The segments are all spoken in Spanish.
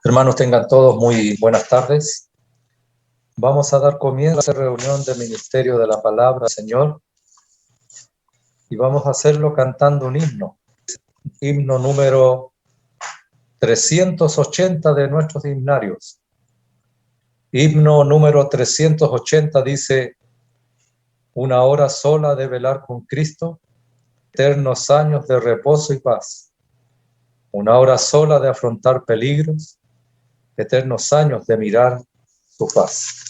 Hermanos, tengan todos muy buenas tardes. Vamos a dar comienzo a esta reunión de Ministerio de la Palabra del Señor y vamos a hacerlo cantando un himno número 380 de nuestros himnarios. Himno número 380 dice: una hora sola de velar con Cristo, eternos años de reposo y paz. Una hora sola de afrontar peligros, eternos años de mirar su faz.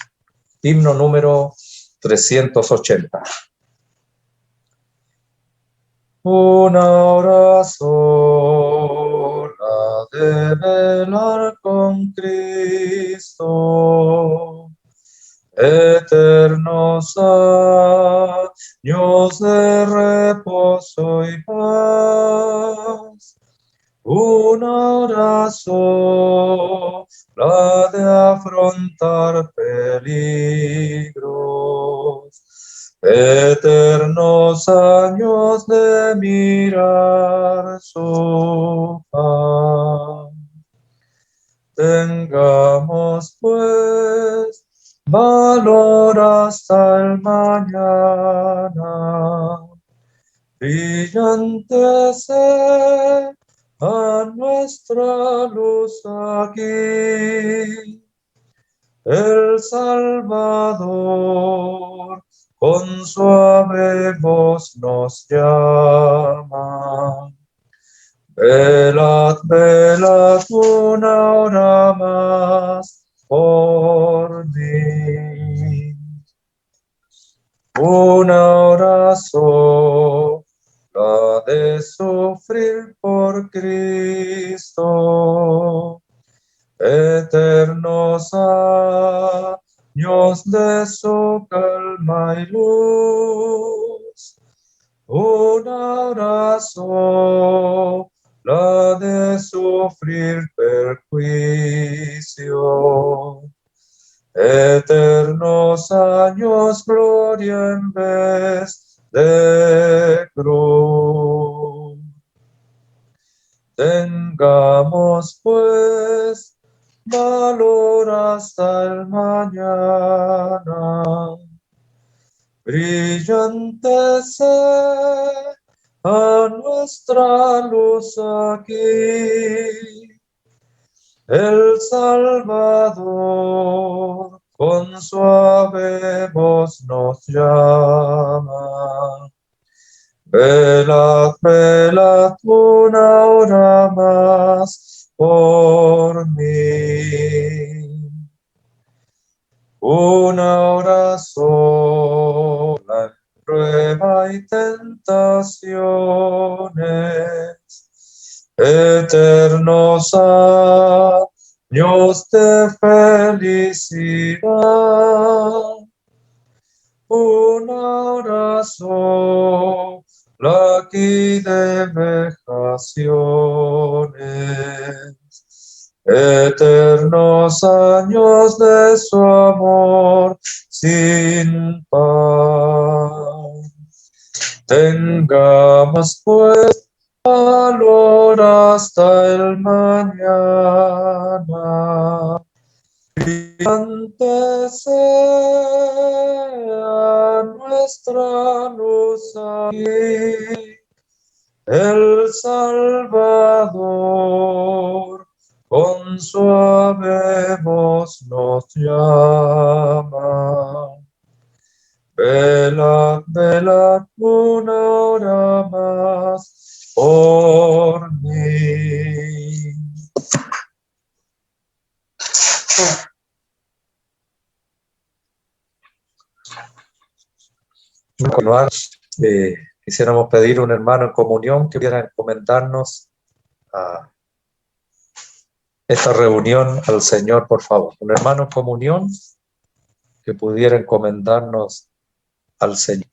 Himno número 380. Una hora sola de velar con Cristo, eternos años de reposo y paz. Una hora sola de afrontar peligros, eternos años de mirar su faz. Tengamos pues valor hasta el mañana, brillante sea a nuestra luz aquí. El Salvador con suave voz nos llama. Velad, velad una hora más por mí. Una hora sola de sufrir por Cristo, eternos años de su calma y luz. Una hora sola de sufrir perjuicio, eternos años gloria en vez de cruz. Tengamos pues valor hasta el mañana, brillante sea a nuestra luz aquí. El Salvador con suave voz nos llama. Velad, velad una hora más por mí. Una hora sola en prueba y tentaciones, eternos años de felicidad. Una hora sola aquí de vejaciones, eternos años de su amor sin paz. Tengamos pues valor hasta el mañana, brillante sea nuestra luz aquí. El Salvador con suave voz nos llama. Velad, velad una hora más por mí. Continuar, quisiéramos pedir a un hermano en comunión que pudiera encomendarnos a esta reunión al Señor, por favor. Un hermano en comunión que pudiera encomendarnos al Señor.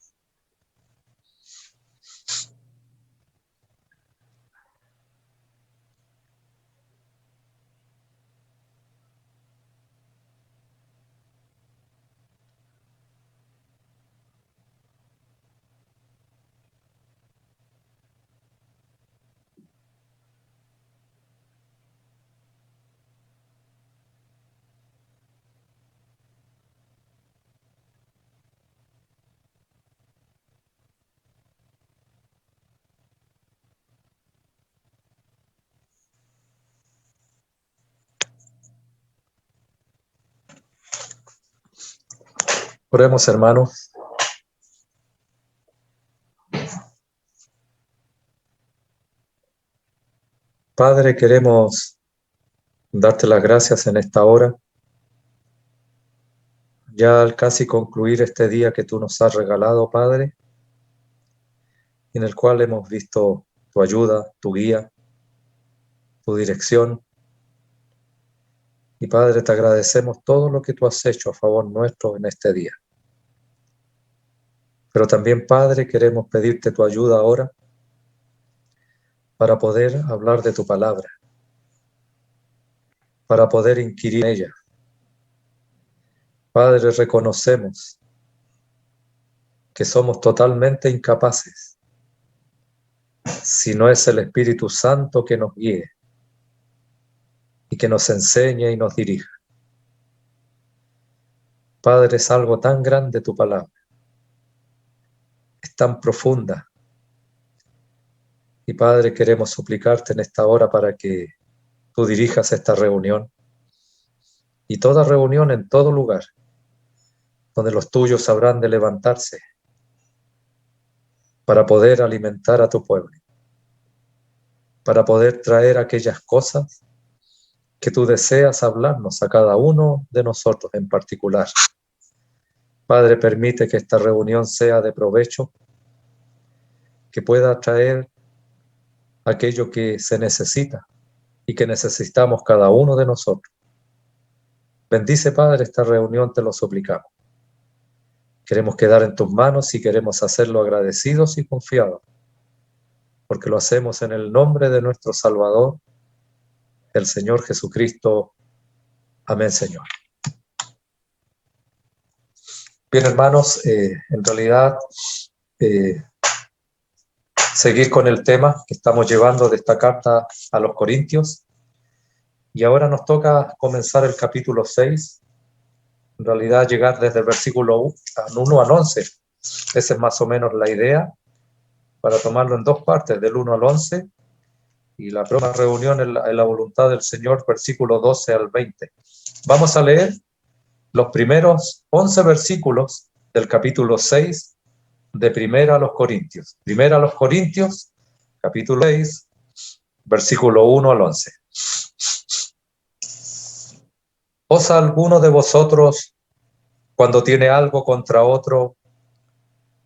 Oremos, hermanos. Padre, queremos darte las gracias en esta hora, ya al casi concluir este día que tú nos has regalado, Padre, en el cual hemos visto tu ayuda, tu guía, tu dirección. Y Padre, te agradecemos todo lo que tú has hecho a favor nuestro en este día. Pero también, Padre, queremos pedirte tu ayuda ahora para poder hablar de tu palabra, para poder inquirir en ella. Padre, reconocemos que somos totalmente incapaces si no es el Espíritu Santo que nos guíe y que nos enseñe y nos dirija. Padre, es algo tan grande tu palabra, es tan profunda. Y Padre, queremos suplicarte en esta hora para que tú dirijas esta reunión y toda reunión en todo lugar donde los tuyos habrán de levantarse para poder alimentar a tu pueblo, para poder traer aquellas cosas que tú deseas hablarnos a cada uno de nosotros en particular. Padre, permite que esta reunión sea de provecho, que pueda traer aquello que se necesita y que necesitamos cada uno de nosotros. Bendice, Padre, esta reunión, te lo suplicamos. Queremos quedar en tus manos y queremos hacerlo agradecidos y confiados, porque lo hacemos en el nombre de nuestro Salvador, el Señor Jesucristo. Amén, Señor. Bien, hermanos, en realidad seguir con el tema que estamos llevando de esta carta a los Corintios. Y ahora nos toca comenzar el capítulo 6, en realidad llegar desde el versículo 1 al 11. Esa es más o menos la idea, para tomarlo en dos partes, del 1 al 11, y la próxima reunión en la voluntad del Señor, versículo 12 al 20. Vamos a leer los primeros 11 versículos del capítulo 6 de Primera a los Corintios. Primera a los Corintios, capítulo 6, versículo 1 al 11. ¿Osa alguno de vosotros, cuando tiene algo contra otro,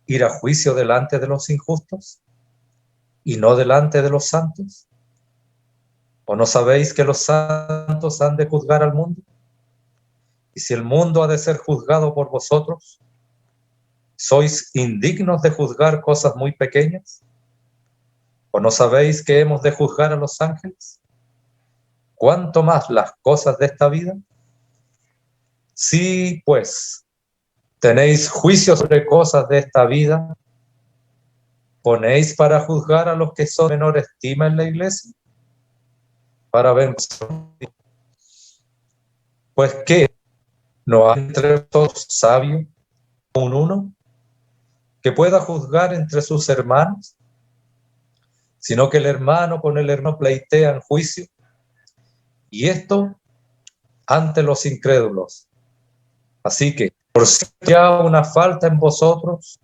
ir a juicio delante de los injustos y no delante de los santos? ¿O no sabéis que los santos han de juzgar al mundo? Y si el mundo ha de ser juzgado por vosotros, ¿sois indignos de juzgar cosas muy pequeñas? ¿O no sabéis que hemos de juzgar a los ángeles? ¿Cuánto más las cosas de esta vida? Si, pues, tenéis juicio sobre cosas de esta vida, ¿ponéis para juzgar a los que son menor estima en la iglesia? Para ver, pues, ¿qué? ¿No hay entre todos sabio un uno que pueda juzgar entre sus hermanos? Sino que el hermano con el hermano pleitea en juicio, y esto ante los incrédulos. Así que, por si haya una falta en vosotros,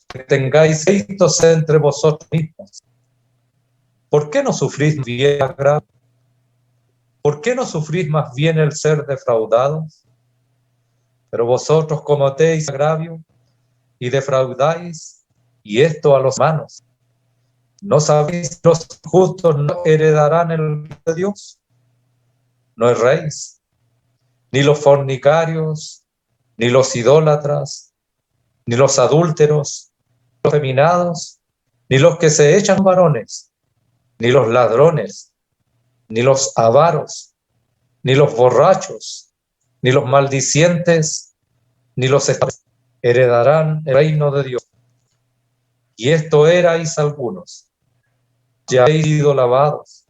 que tengáis pleitos entre vosotros mismos. ¿Por qué no sufrís bien agravio? ¿Por qué no sufrís más bien el ser defraudados? Pero vosotros cometéis agravio y defraudáis, y esto a los hermanos. ¿No sabéis que los justos no heredarán el reino de Dios? No erréis, ni los fornicarios, ni los idólatras, ni los adúlteros, ni los efeminados, ni los que se echan varones, ni los ladrones, ni los avaros, ni los borrachos, ni los maldicientes, ni los estafadores heredarán el reino de Dios. Y esto erais algunos. Ya habéis sido lavados,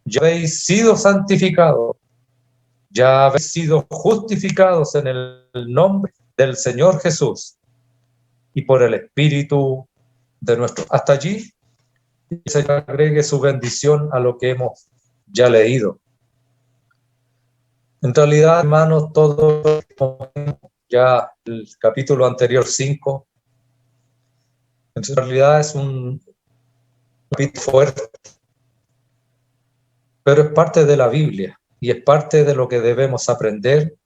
ya habéis sido santificados, ya habéis sido justificados en el nombre del Señor Jesús y por el Espíritu de nuestro. Hasta allí se agregue su bendición a lo que hemos ya leído. En realidad, hermanos, todos ya el capítulo anterior 5. En realidad es un capítulo fuerte, pero es parte de la Biblia y es parte de lo que debemos aprender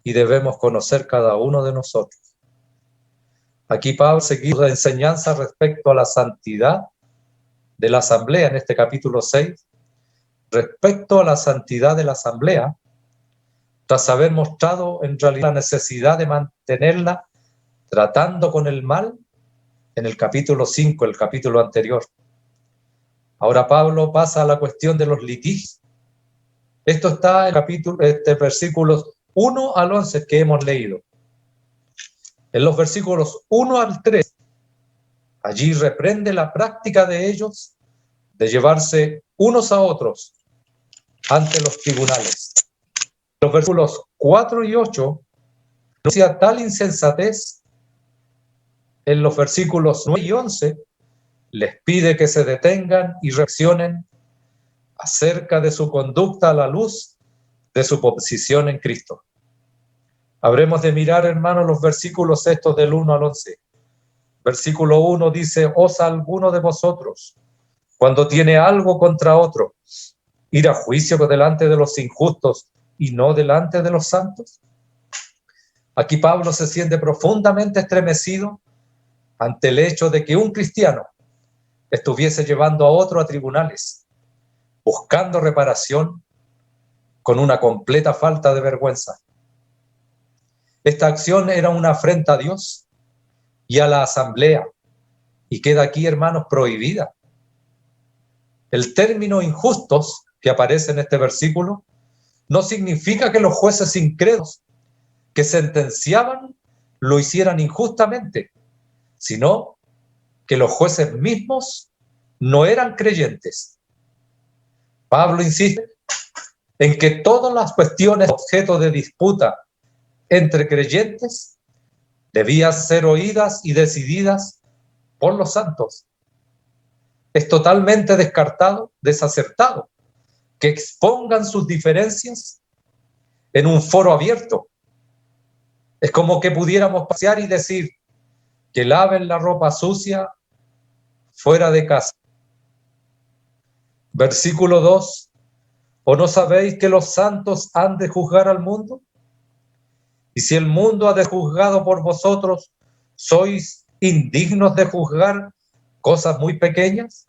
y debemos conocer cada uno de nosotros. Aquí Pablo sigue la enseñanza respecto a la santidad de la asamblea en este capítulo 6. Respecto a la santidad de la asamblea, tras haber mostrado en realidad la necesidad de mantenerla tratando con el mal en el capítulo 5, el capítulo anterior. Ahora Pablo pasa a la cuestión de los litigios. Esto está en versículos 1 al 11 que hemos leído. En los versículos 1 al 3, allí reprende la práctica de ellos de llevarse unos a otros ante los tribunales. Los versículos 4 y 8 anuncia tal insensatez. En los versículos 9 y 11 les pide que se detengan y reflexionen acerca de su conducta a la luz de su posición en Cristo. Habremos de mirar, hermanos, los versículos estos del 1 al 11. Versículo 1 dice: ¿osa alguno de vosotros, cuando tiene algo contra otro, ir a juicio delante de los injustos y no delante de los santos? Aquí Pablo se siente profundamente estremecido ante el hecho de que un cristiano estuviese llevando a otro a tribunales, buscando reparación con una completa falta de vergüenza. Esta acción era una afrenta a Dios y a la asamblea, y queda aquí, hermanos, prohibida. El término injustos que aparece en este versículo no significa que los jueces incrédulos que sentenciaban lo hicieran injustamente, sino que los jueces mismos no eran creyentes. Pablo insiste en que todas las cuestiones objeto de disputa entre creyentes debían ser oídas y decididas por los santos. Es totalmente desacertado que expongan sus diferencias en un foro abierto. Es como que pudiéramos pasear y decir que laven la ropa sucia fuera de casa. Versículo 2: ¿o no sabéis que los santos han de juzgar al mundo? Y si el mundo ha de juzgado por vosotros, ¿sois indignos de juzgar cosas muy pequeñas?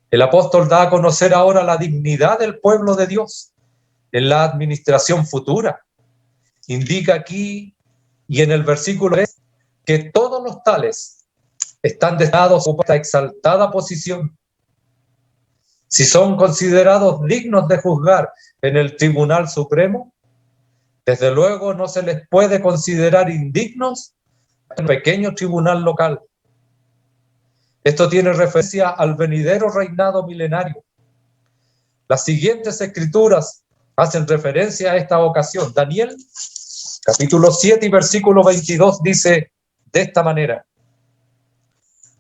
El apóstol da a conocer ahora la dignidad del pueblo de Dios en la administración futura. Indica aquí y en el versículo 3 que todos los tales están destinados a esta exaltada posición. Si son considerados dignos de juzgar en el Tribunal Supremo, desde luego no se les puede considerar indignos en un pequeño tribunal local. Esto tiene referencia al venidero reinado milenario. Las siguientes escrituras hacen referencia a esta ocasión. Daniel, capítulo 7 y versículo 22 dice de esta manera: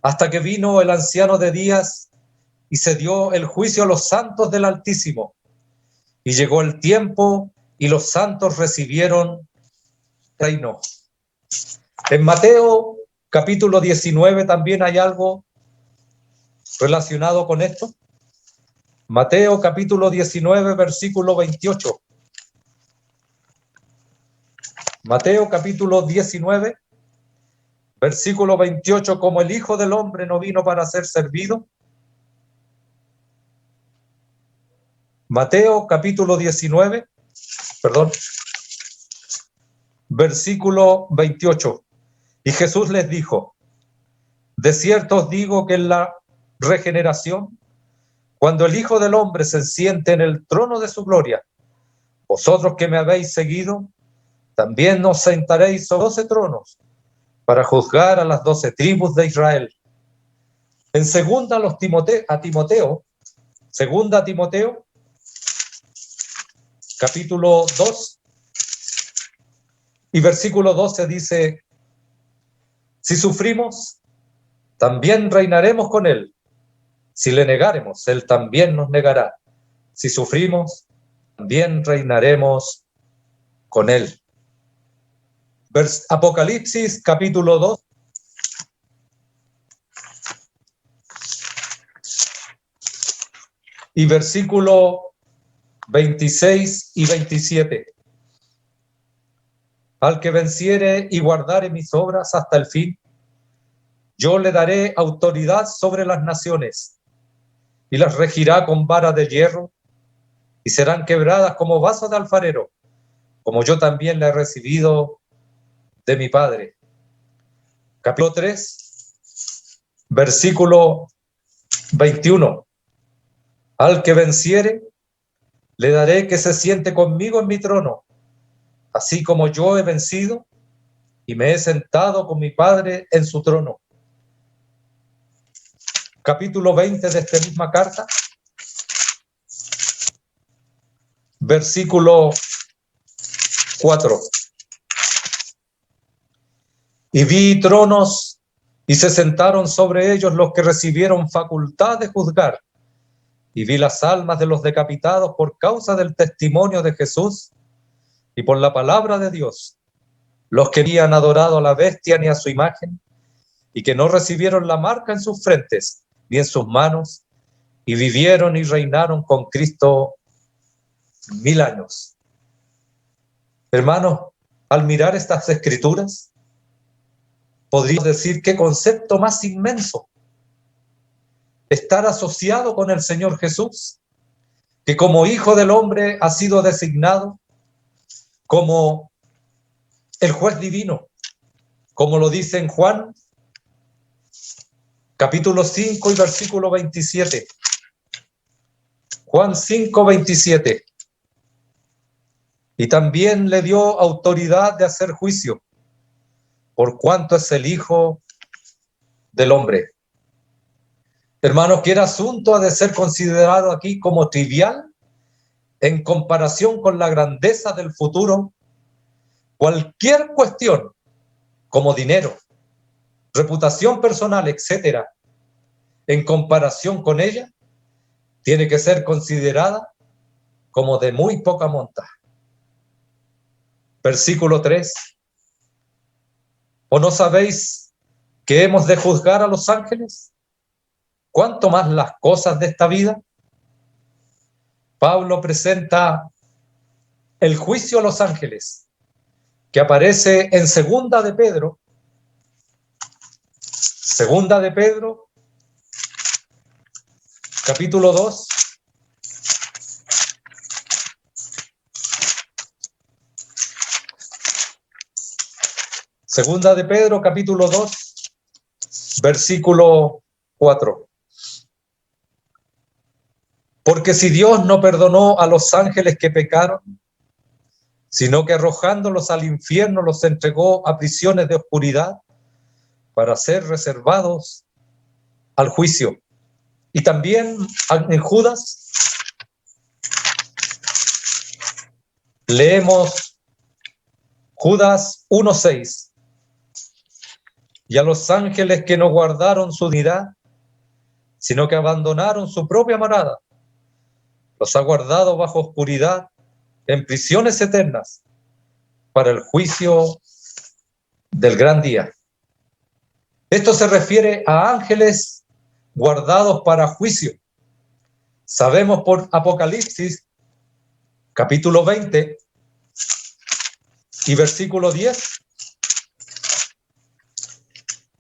hasta que vino el anciano de días y se dio el juicio a los santos del Altísimo, y llegó el tiempo y los santos recibieron reino. En Mateo capítulo 19 también hay algo relacionado con esto. Mateo capítulo 19 versículo 28. Mateo capítulo 19 versículo 28: como el Hijo del Hombre no vino para ser servido. Mateo capítulo 19, versículo 28. Y Jesús les dijo: de cierto os digo que en la regeneración, cuando el Hijo del Hombre se siente en el trono de su gloria, vosotros que me habéis seguido, también os sentaréis sobre 12 tronos para juzgar a las 12 tribus de Israel. En segunda Timoteo, capítulo 2 y versículo 12 dice: si sufrimos, también reinaremos con él. Si le negáremos, él también nos negará. Si sufrimos, también reinaremos con él. Apocalipsis capítulo 2. Y versículo 26 y 27. Al que venciere y guardare mis obras hasta el fin, yo le daré autoridad sobre las naciones, y las regirá con vara de hierro, y serán quebradas como vasos de alfarero, como yo también la he recibido de mi Padre. Capítulo 3, versículo 21. Al que venciere, le daré que se siente conmigo en mi trono, así como yo he vencido y me he sentado con mi Padre en su trono. Capítulo 20 de esta misma carta, versículo 4. Y vi tronos, y se sentaron sobre ellos los que recibieron facultad de juzgar. Y vi las almas de los decapitados por causa del testimonio de Jesús y por la palabra de Dios, los que habían adorado a la bestia ni a su imagen, y que no recibieron la marca en sus frentes ni en sus manos, y vivieron y reinaron con Cristo 1000 años. Hermanos, al mirar estas escrituras, podríamos decir qué concepto más inmenso. Estar asociado con el Señor Jesús, que como Hijo del Hombre ha sido designado como el juez divino, como lo dice en Juan, capítulo 5 y versículo 27. Juan 5, 27. Y también le dio autoridad de hacer juicio, por cuanto es el Hijo del Hombre. Hermanos, ¿qué asunto ha de ser considerado aquí como trivial en comparación con la grandeza del futuro? Cualquier cuestión, como dinero, reputación personal, etcétera, en comparación con ella, tiene que ser considerada como de muy poca monta. Versículo 3. ¿O no sabéis que hemos de juzgar a los ángeles? ¿Cuánto más las cosas de esta vida? Pablo presenta el juicio a los ángeles, que aparece en Segunda de Pedro. Segunda de Pedro, capítulo 2. Segunda de Pedro, capítulo 2, versículo 4. Porque si Dios no perdonó a los ángeles que pecaron, sino que arrojándolos al infierno los entregó a prisiones de oscuridad para ser reservados al juicio. Y también en Judas leemos Judas 1:6. Y a los ángeles que no guardaron su dignidad, sino que abandonaron su propia morada, los ha guardado bajo oscuridad en prisiones eternas para el juicio del gran día. Esto se refiere a ángeles guardados para juicio. Sabemos por Apocalipsis, capítulo 20 y versículo 10,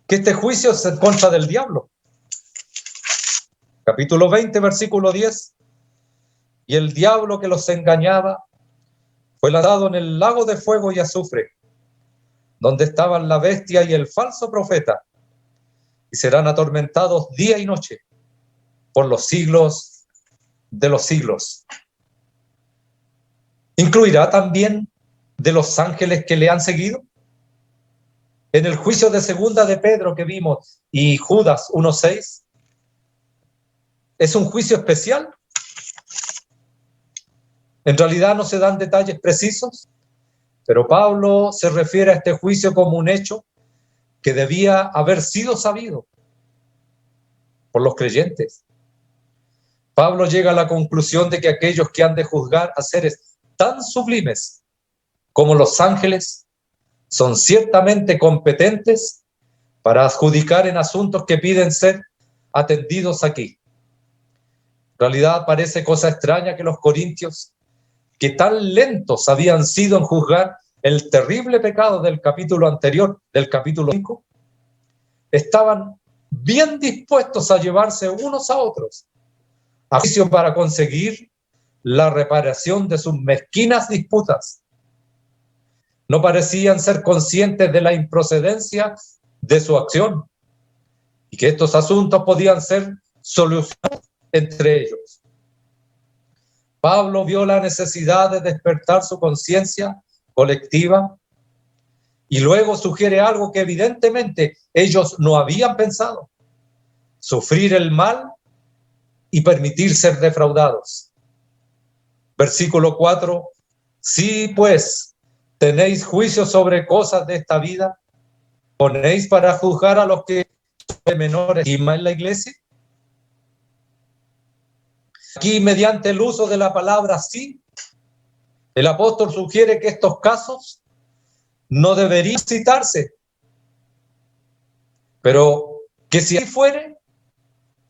que este juicio es en contra del diablo. Capítulo 20, versículo 10. Y el diablo que los engañaba fue lanzado en el lago de fuego y azufre, donde estaban la bestia y el falso profeta, y serán atormentados día y noche por los siglos de los siglos. ¿Incluirá también de los ángeles que le han seguido? En el juicio de Segunda de Pedro que vimos y Judas 1:6, ¿es un juicio especial? En realidad no se dan detalles precisos, pero Pablo se refiere a este juicio como un hecho que debía haber sido sabido por los creyentes. Pablo llega a la conclusión de que aquellos que han de juzgar a seres tan sublimes como los ángeles son ciertamente competentes para adjudicar en asuntos que piden ser atendidos aquí. En realidad parece cosa extraña que los corintios, que tan lentos habían sido en juzgar el terrible pecado del capítulo anterior, del capítulo 5, estaban bien dispuestos a llevarse unos a otros a juicio para conseguir la reparación de sus mezquinas disputas. No parecían ser conscientes de la improcedencia de su acción y que estos asuntos podían ser solucionados entre ellos. Pablo vio la necesidad de despertar su conciencia colectiva y luego sugiere algo que evidentemente ellos no habían pensado: sufrir el mal y permitir ser defraudados. Versículo 4: si pues tenéis juicio sobre cosas de esta vida, ¿ponéis para juzgar a los que son de menor estima en la iglesia? Aquí, mediante el uso de la palabra sí, el apóstol sugiere que estos casos no deberían citarse, pero que si así fuere,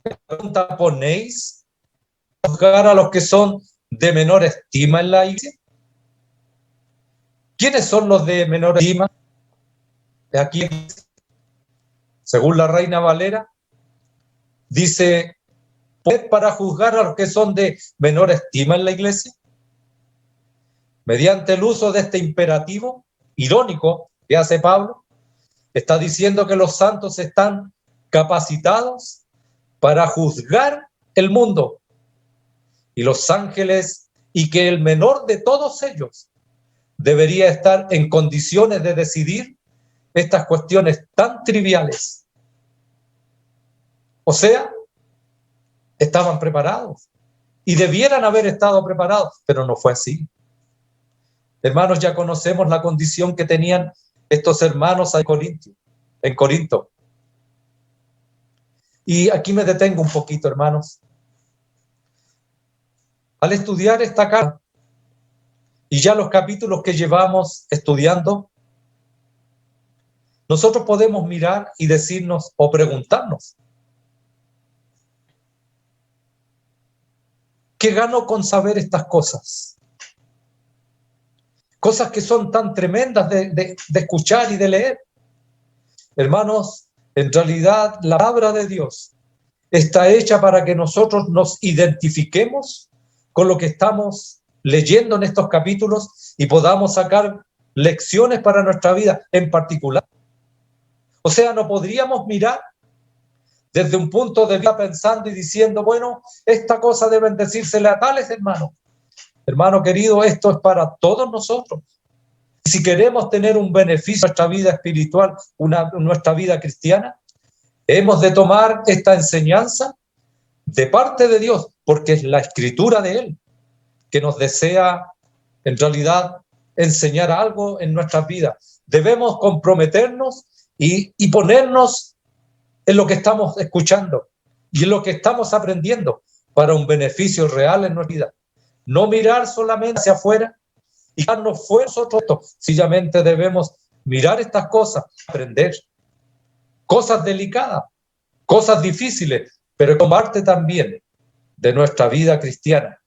la pregunta: ¿ponéis a juzgar a los que son de menor estima en la iglesia? ¿Quiénes son los de menor estima? Aquí, según la Reina Valera, dice: ¿ponéis para juzgar a los que son de menor estima en la iglesia? Mediante el uso de este imperativo irónico que hace Pablo, está diciendo que los santos están capacitados para juzgar el mundo y los ángeles, y que el menor de todos ellos debería estar en condiciones de decidir estas cuestiones tan triviales. O sea, estaban preparados y debieran haber estado preparados, pero no fue así. Hermanos, ya conocemos la condición que tenían estos hermanos en Corinto. Y aquí me detengo un poquito, hermanos. Al estudiar esta carta y ya los capítulos que llevamos estudiando, nosotros podemos mirar y decirnos o preguntarnos: ¿qué gano con saber estas cosas? Cosas que son tan tremendas de escuchar y de leer. Hermanos, en realidad la palabra de Dios está hecha para que nosotros nos identifiquemos con lo que estamos leyendo en estos capítulos y podamos sacar lecciones para nuestra vida en particular. O sea, no podríamos mirar desde un punto de vista pensando y diciendo: bueno, esta cosa deben decírsele a tales hermanos. Hermano querido, esto es para todos nosotros. Si queremos tener un beneficio en nuestra vida espiritual, nuestra vida cristiana, hemos de tomar esta enseñanza de parte de Dios, porque es la escritura de Él que nos desea en realidad enseñar algo en nuestras vidas. Debemos comprometernos y ponernos en lo que estamos escuchando y en lo que estamos aprendiendo para un beneficio real en nuestra vida. No mirar solamente hacia afuera y darnos fuera nosotros. Sencillamente debemos mirar estas cosas, aprender cosas delicadas, cosas difíciles, pero como parte también de nuestra vida cristiana.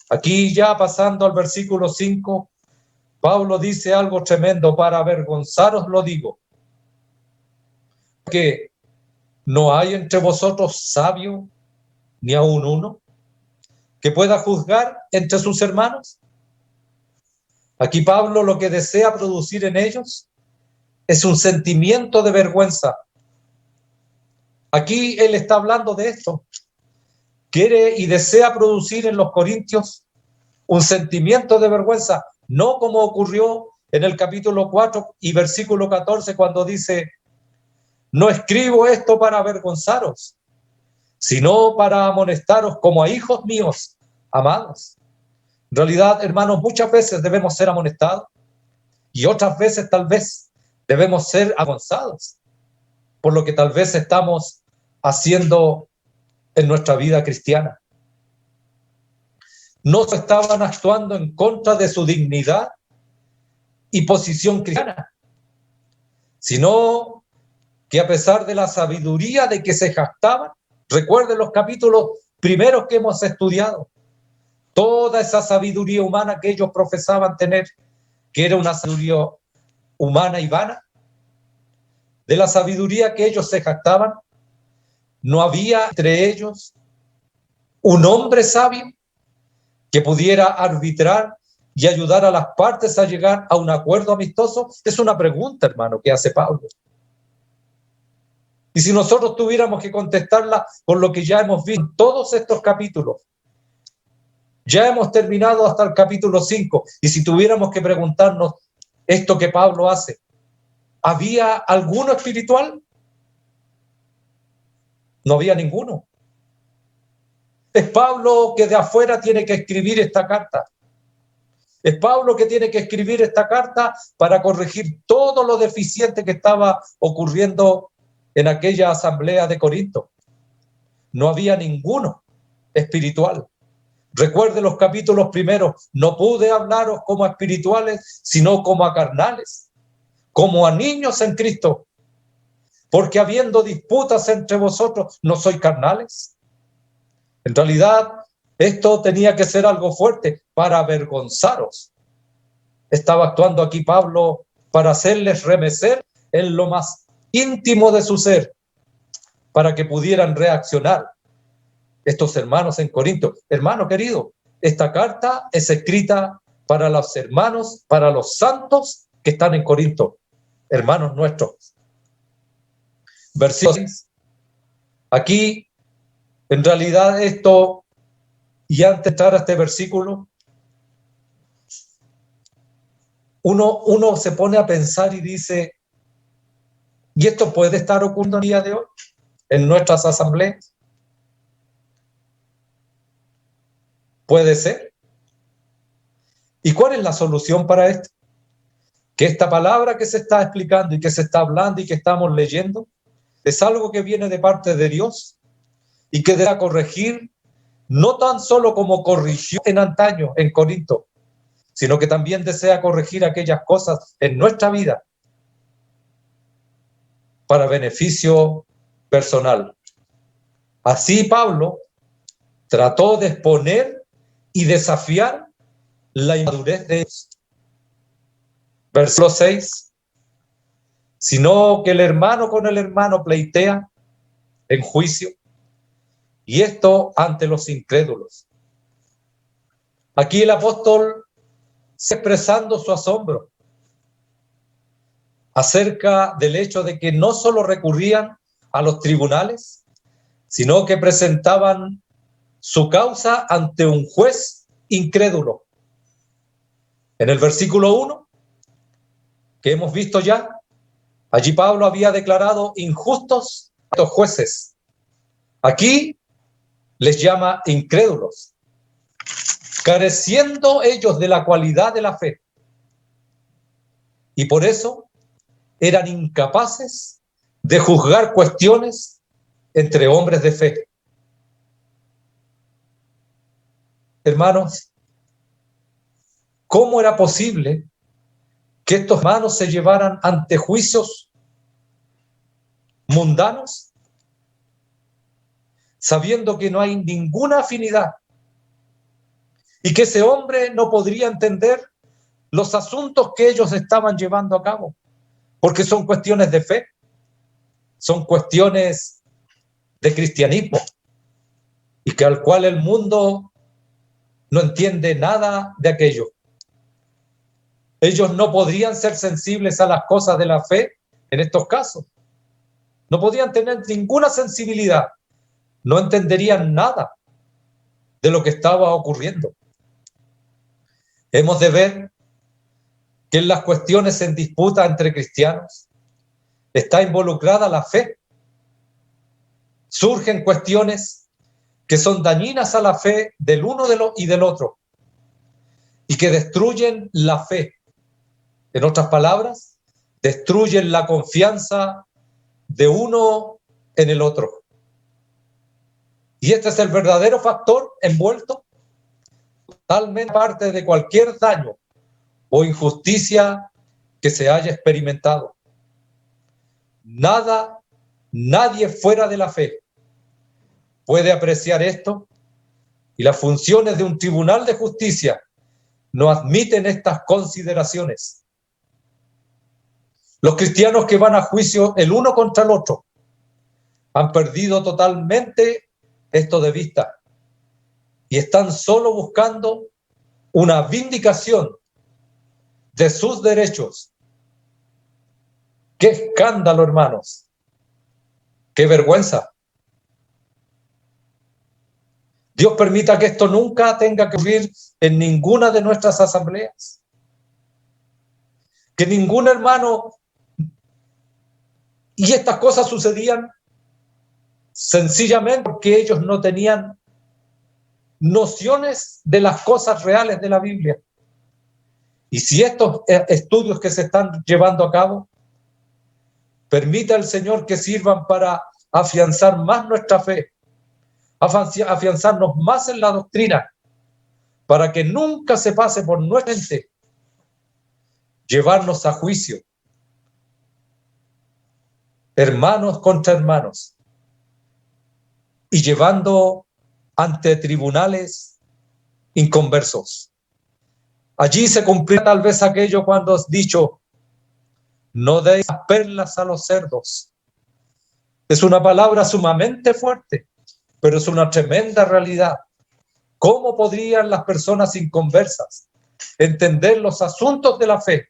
Aquí, ya pasando al versículo 5, Pablo dice algo tremendo: para avergonzaros lo digo, que no hay entre vosotros sabio ni aun uno que pueda juzgar entre sus hermanos. Aquí Pablo lo que desea producir en ellos es un sentimiento de vergüenza. Aquí él está hablando de esto. Quiere y desea producir en los corintios un sentimiento de vergüenza, no como ocurrió en el capítulo 4 y versículo 14, cuando dice: no escribo esto para avergonzaros, sino para amonestaros como a hijos míos amados. En realidad, hermanos, muchas veces debemos ser amonestados y otras veces tal vez debemos ser avergonzados por lo que tal vez estamos haciendo en nuestra vida cristiana. No estaban actuando en contra de su dignidad y posición cristiana, sino que a pesar de la sabiduría de que se jactaban, recuerden los capítulos primeros que hemos estudiado, toda esa sabiduría humana que ellos profesaban tener, que era una sabiduría humana y vana, de la sabiduría que ellos se jactaban, no había entre ellos un hombre sabio que pudiera arbitrar y ayudar a las partes a llegar a un acuerdo amistoso. Es una pregunta, hermano, que hace Pablo. Y si nosotros tuviéramos que contestarla con lo que ya hemos visto en todos estos capítulos, ya hemos terminado hasta el capítulo 5, y si tuviéramos que preguntarnos esto que Pablo hace, ¿había alguno espiritual? No había ninguno. Es Pablo que de afuera tiene que escribir esta carta. Es Pablo que tiene que escribir esta carta para corregir todo lo deficiente que estaba ocurriendo en aquella asamblea de Corinto. No había ninguno espiritual. Recuerde los capítulos primeros, no pude hablaros como a espirituales, sino como a carnales, como a niños en Cristo, porque habiendo disputas entre vosotros, ¿no sois carnales? En realidad, esto tenía que ser algo fuerte para avergonzaros. Estaba actuando aquí Pablo para hacerles remecer en lo más íntimo de su ser, para que pudieran reaccionar. Estos hermanos en Corinto, hermano querido, esta carta es escrita para los hermanos, para los santos que están en Corinto, hermanos nuestros. Versículo 6. Aquí, en realidad, esto, y antes de entrar a este versículo, uno se pone a pensar y dice, ¿y esto puede estar ocurriendo el día de hoy en nuestras asambleas? ¿Puede ser? ¿Y cuál es la solución para esto? Que esta palabra que se está explicando y que se está hablando y que estamos leyendo es algo que viene de parte de Dios y que debe corregir, no tan solo como corrigió en antaño en Corinto, sino que también desea corregir aquellas cosas en nuestra vida para beneficio personal. Así Pablo trató de exponer y desafiar la inmadurez de ellos. Versículo 6. Sino que el hermano con el hermano pleitea en juicio, y esto ante los incrédulos. Aquí el apóstol está expresando su asombro acerca del hecho de que no solo recurrían a los tribunales, sino que presentaban su causa ante un juez incrédulo. En el versículo 1, que hemos visto ya, allí Pablo había declarado injustos a estos jueces. Aquí les llama incrédulos, careciendo ellos de la cualidad de la fe. Y por eso eran incapaces de juzgar cuestiones entre hombres de fe. Hermanos, ¿cómo era posible que estos hermanos se llevaran ante juicios mundanos, sabiendo que no hay ninguna afinidad y que ese hombre no podría entender los asuntos que ellos estaban llevando a cabo? Porque son cuestiones de fe, son cuestiones de cristianismo, y que al cual el mundo no entiende nada de aquello. Ellos no podrían ser sensibles a las cosas de la fe en estos casos. No podían tener ninguna sensibilidad. No entenderían nada de lo que estaba ocurriendo. Hemos de ver que en las cuestiones en disputa entre cristianos está involucrada la fe. Surgen cuestiones que son dañinas a la fe del uno y del otro y que destruyen la fe. En otras palabras, destruyen la confianza de uno en el otro. Y este es el verdadero factor envuelto totalmente parte de cualquier daño o injusticia que se haya experimentado. Nadie fuera de la fe puede apreciar esto, y las funciones de un tribunal de justicia no admiten estas consideraciones. Los cristianos que van a juicio el uno contra el otro han perdido totalmente esto de vista y están solo buscando una vindicación de sus derechos. ¡Qué escándalo, hermanos! ¡Qué vergüenza! Dios permita que esto nunca tenga que ocurrir en ninguna de nuestras asambleas. Que ningún hermano... Y estas cosas sucedían sencillamente porque ellos no tenían nociones de las cosas reales de la Biblia. Y si estos estudios que se están llevando a cabo, permita el Señor que sirvan para afianzar más nuestra fe, afianzarnos más en la doctrina, para que nunca se pase por nuestra mente llevarnos a juicio, hermanos contra hermanos, y llevando ante tribunales inconversos. Allí se cumplirá tal vez aquello cuando has dicho: no deis perlas a los cerdos. Es una palabra sumamente fuerte, pero es una tremenda realidad. ¿Cómo podrían las personas inconversas entender los asuntos de la fe,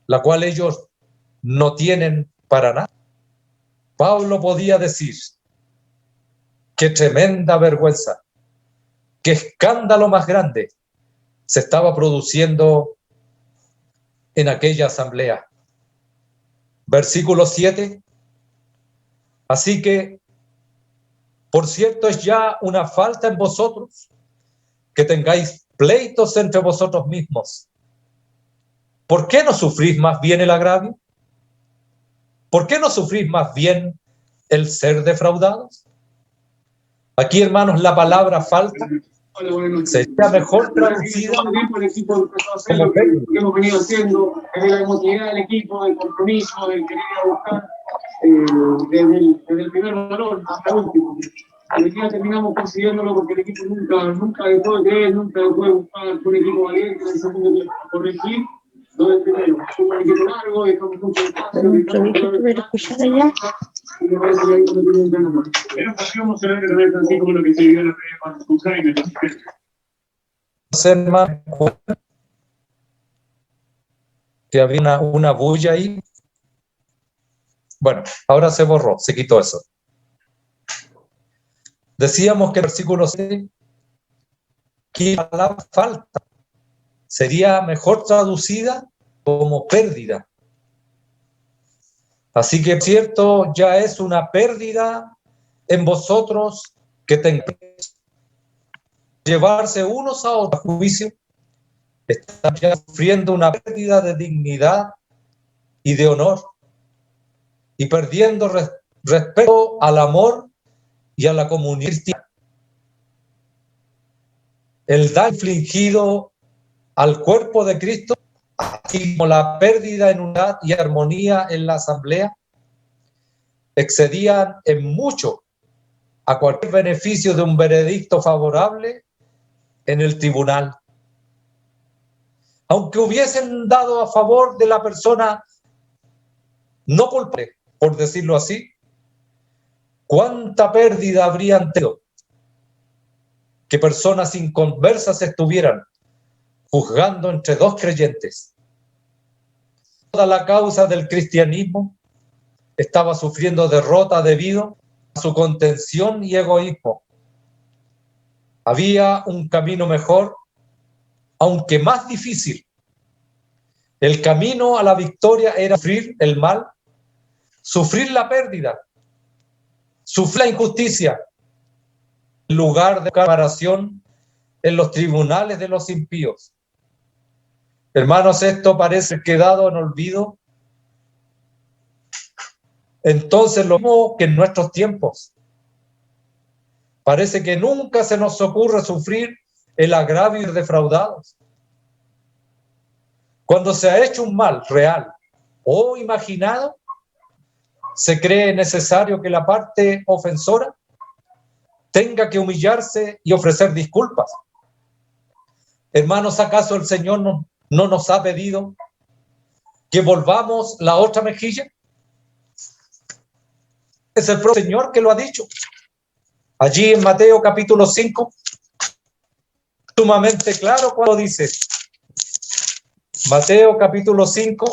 la cual ellos no tienen para nada? Pablo podía decir: qué tremenda vergüenza, qué escándalo más grande se estaba produciendo en aquella asamblea. Versículo 7. Así que, por cierto, es ya una falta en vosotros que tengáis pleitos entre vosotros mismos. ¿Por qué no sufrís más bien el agravio? ¿Por qué no sufrís más bien el ser defraudados? Aquí, hermanos, la palabra falta sería mejor traducida como que hemos venido haciendo, de la emotividad del equipo, del compromiso, del querer buscar desde el primer balón hasta el último. Al final terminamos consiguiéndolo porque el equipo nunca dejó de creer, nunca dejó de buscar un equipo valiente en el segundo tiempo. Corregir lo del primero. Fue un equipo largo, dejamos mucho espacio. Y me parece que ahí no tiene un tema más. Pero pasamos a ver así como lo que se vio en la primera con Jaime. Que había una bulla ahí. Bueno, ahora se borró, se quitó eso. Decíamos que el versículo 6, que la palabra falta sería mejor traducida como pérdida. Así que, cierto, ya es una pérdida en vosotros que tengáis llevarse unos a otros a juicio. Están ya sufriendo una pérdida de dignidad y de honor y perdiendo respeto al amor y a la comunidad cristiana. El daño infligido al cuerpo de Cristo, así como la pérdida en unidad y armonía en la asamblea, excedían en mucho a cualquier beneficio de un veredicto favorable en el tribunal. Aunque hubiesen dado a favor de la persona no culpable, por decirlo así, ¿cuánta pérdida habrían tenido que personas inconversas estuvieran juzgando entre dos creyentes? Toda la causa del cristianismo estaba sufriendo derrota debido a su contención y egoísmo. Había un camino mejor, aunque más difícil. El camino a la victoria era sufrir el mal, sufrir la pérdida, sufrir la injusticia, en lugar de comparación en los tribunales de los impíos. Hermanos, esto parece quedado en olvido. Entonces, lo mismo que en nuestros tiempos. Parece que nunca se nos ocurre sufrir el agravio de defraudados. Cuando se ha hecho un mal real o imaginado, ¿Se cree necesario que la parte ofensora tenga que humillarse y ofrecer disculpas? Hermanos, ¿acaso el Señor no nos ha pedido que volvamos la otra mejilla? Es el propio Señor que lo ha dicho. Allí en Mateo capítulo 5, sumamente claro cuando dice, Mateo capítulo 5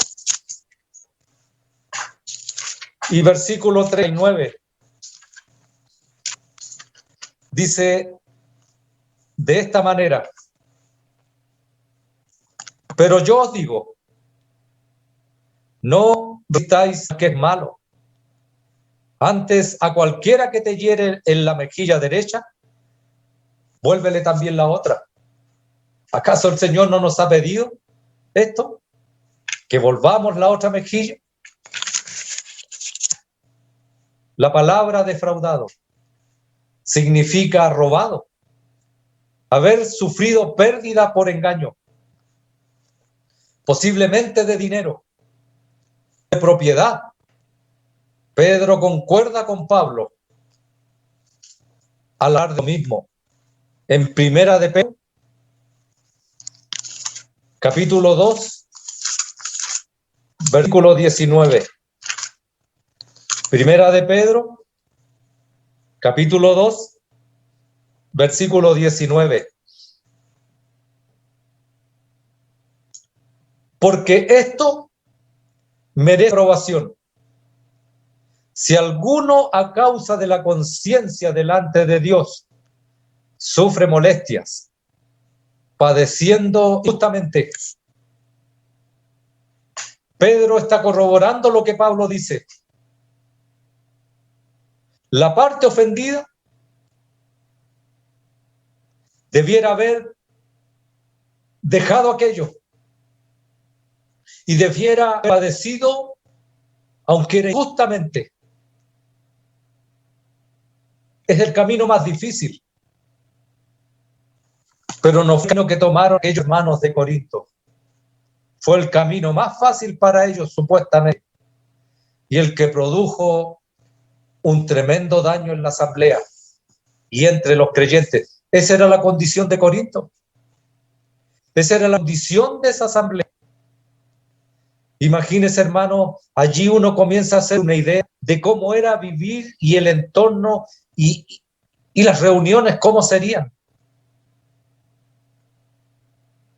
y versículo 39, dice de esta manera, pero yo os digo, no resistáis al que es malo, antes a cualquiera que te hiere en la mejilla derecha, vuélvele también la otra. ¿Acaso el Señor no nos ha pedido esto? Que volvamos la otra mejilla. La palabra defraudado significa robado, haber sufrido pérdida por engaño, posiblemente de dinero, de propiedad. Pedro concuerda con Pablo al hablar de lo mismo. En Primera de Pedro, capítulo 2, versículo 19. Primera de Pedro, capítulo 2, versículo 19. Porque esto merece aprobación. Si alguno a causa de la conciencia delante de Dios sufre molestias, padeciendo justamente. Pedro está corroborando lo que Pablo dice. La parte ofendida debiera haber dejado aquello y debiera haber padecido, aunque era injustamente. Es el camino más difícil, pero no fue el camino que tomaron aquellos hermanos de Corinto. Fue el camino más fácil para ellos, supuestamente, y el que produjo un tremendo daño en la asamblea y entre los creyentes. Esa era la condición de Corinto. Esa era la condición de esa asamblea. Imagínese, hermano, allí uno comienza a hacer una idea de cómo era vivir y el entorno y las reuniones, cómo serían.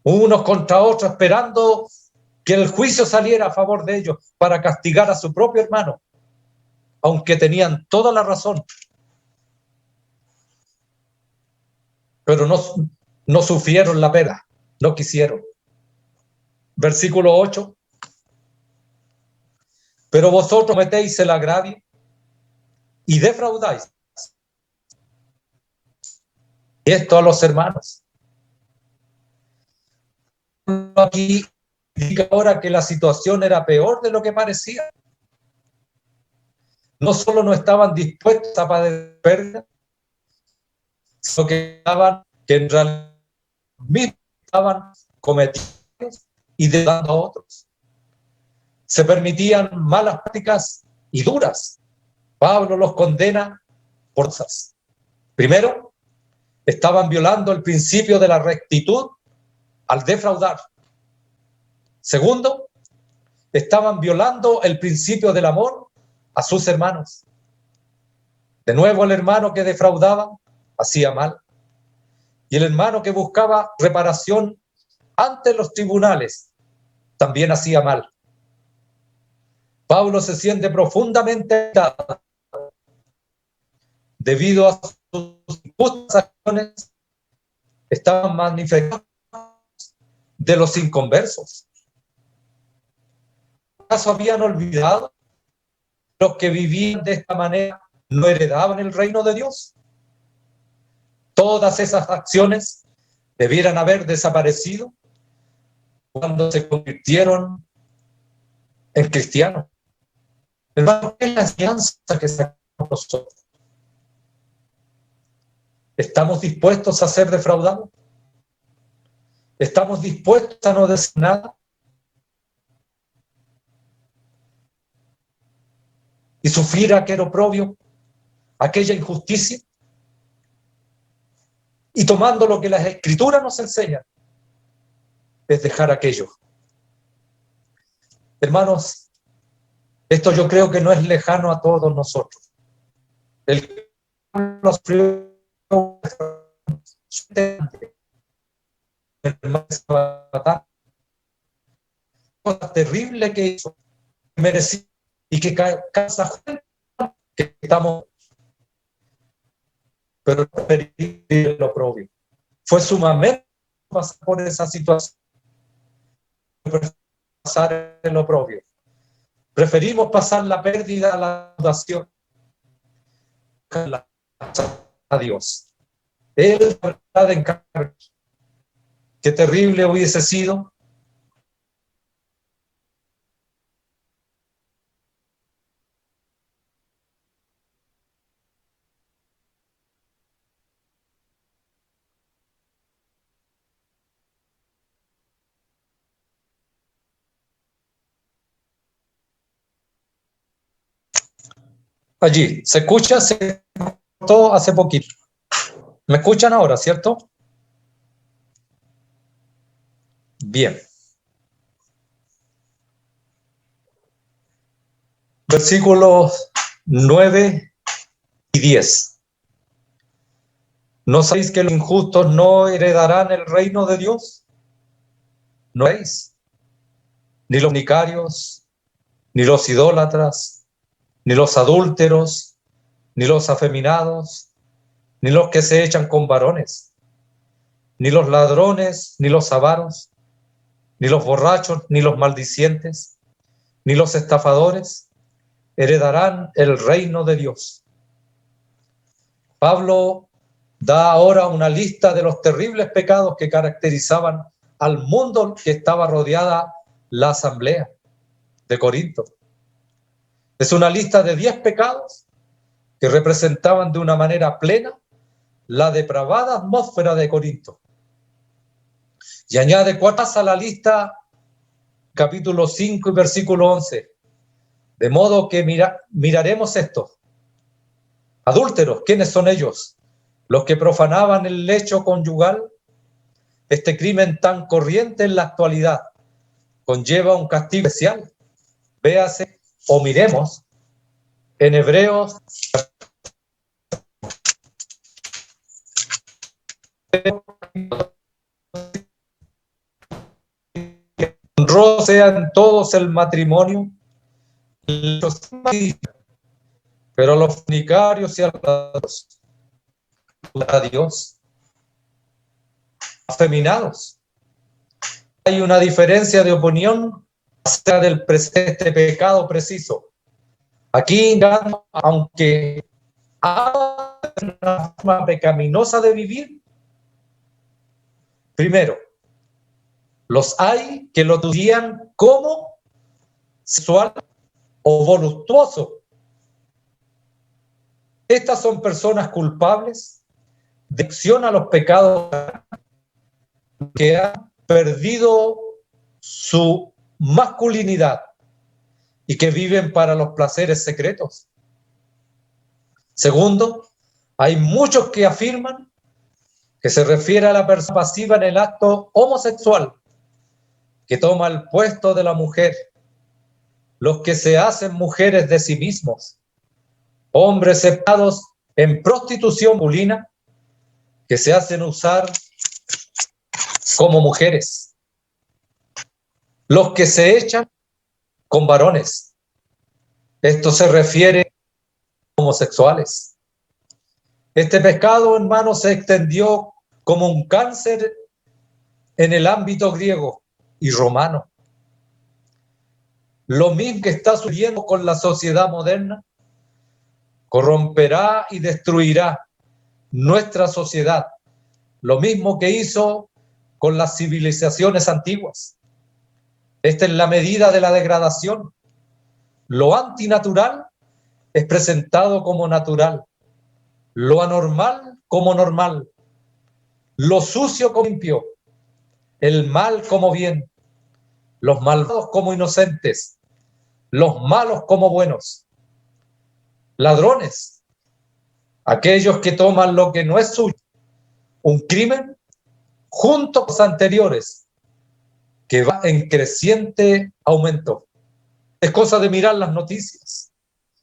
Unos contra otros, esperando que el juicio saliera a favor de ellos para castigar a su propio hermano, aunque tenían toda la razón. Pero no sufrieron la pena, no quisieron. Versículo 8. Pero vosotros metéis el agravio y defraudáis. Y esto a los hermanos. Aquí indica ahora que la situación era peor de lo que parecía. No solo no estaban dispuestos a padecer pérdida, sino que en realidad mismos estaban cometiendo y dando a otros. Se permitían malas prácticas y duras. Pablo los condena por cosas. Primero, estaban violando el principio de la rectitud al defraudar. Segundo, estaban violando el principio del amor a sus hermanos. De nuevo, el hermano que defraudaba hacía mal. Y el hermano que buscaba reparación ante los tribunales también hacía mal. Pablo se siente profundamente irritado debido a sus injustas acciones. Estaban manifestados de los inconversos. ¿Acaso habían olvidado? Los que vivían de esta manera no heredaban el reino de Dios. Todas esas acciones debieran haber desaparecido cuando se convirtieron en cristianos. Hermano, ¿qué es la enseñanza que sacamos nosotros? ¿Estamos dispuestos a ser defraudados? ¿Estamos dispuestos a no decir nada? y sufrir aquel oprobio, aquella injusticia, y tomando lo que las Escrituras nos enseñan, es dejar aquello. Hermanos, esto yo creo que no es lejano a todos nosotros. El que nos cosa terrible que hizo, merecía, y que casa que estamos, pero el oprobio. Fue sumamente pasar por esa situación, pasar el oprobio. Preferimos pasar la pérdida, la fundación, a Dios. Él, la verdad, encarga. Qué terrible hubiese sido allí. ¿Se escucha? Se cortó hace poquito. ¿Me escuchan ahora, cierto? Bien. Versículos 9 y 10. ¿No sabéis que los injustos no heredarán el reino de Dios? ¿No veis? Ni los fornicarios, ni los idólatras, ni los adúlteros, ni los afeminados, ni los que se echan con varones, ni los ladrones, ni los avaros, ni los borrachos, ni los maldicientes, ni los estafadores heredarán el reino de Dios. Pablo da ahora una lista de los terribles pecados que caracterizaban al mundo que estaba rodeada la asamblea de Corinto. Es una lista de 10 pecados que representaban de una manera plena la depravada atmósfera de Corinto. Y añade 4 a la lista, capítulo 5 y versículo 11. De modo que miraremos esto. Adúlteros, ¿quiénes son ellos? Los que profanaban el lecho conyugal. Este crimen tan corriente en la actualidad conlleva un castigo especial. Véase o miremos en Hebreos honroso sea en todos el matrimonio, pero los fornicarios y adúlteros a Dios, afeminados. Hay una diferencia de opinión acerca del este pecado preciso. Aquí, aunque hay una forma pecaminosa de vivir, primero, los hay que lo estudian como sexual o voluptuoso. Estas son personas culpables de adicción a los pecados que han perdido su masculinidad y que viven para los placeres secretos. Segundo, hay muchos que afirman que se refiere a la persona pasiva en el acto homosexual, que toma el puesto de la mujer, los que se hacen mujeres de sí mismos, hombres separados en prostitución masculina, que se hacen usar como mujeres, los que se echan con varones. Esto se refiere a homosexuales. Este pecado, hermanos, se extendió como un cáncer en el ámbito griego y romano. Lo mismo que está sucediendo con la sociedad moderna, corromperá y destruirá nuestra sociedad, lo mismo que hizo con las civilizaciones antiguas. Esta es la medida de la degradación. Lo antinatural es presentado como natural, lo anormal como normal, lo sucio como limpio, el mal como bien, los malvados como inocentes, los malos como buenos. ladrones, aquellos que toman lo que no es suyo, un crimen, junto con los anteriores, que va en creciente aumento. Es cosa de mirar las noticias,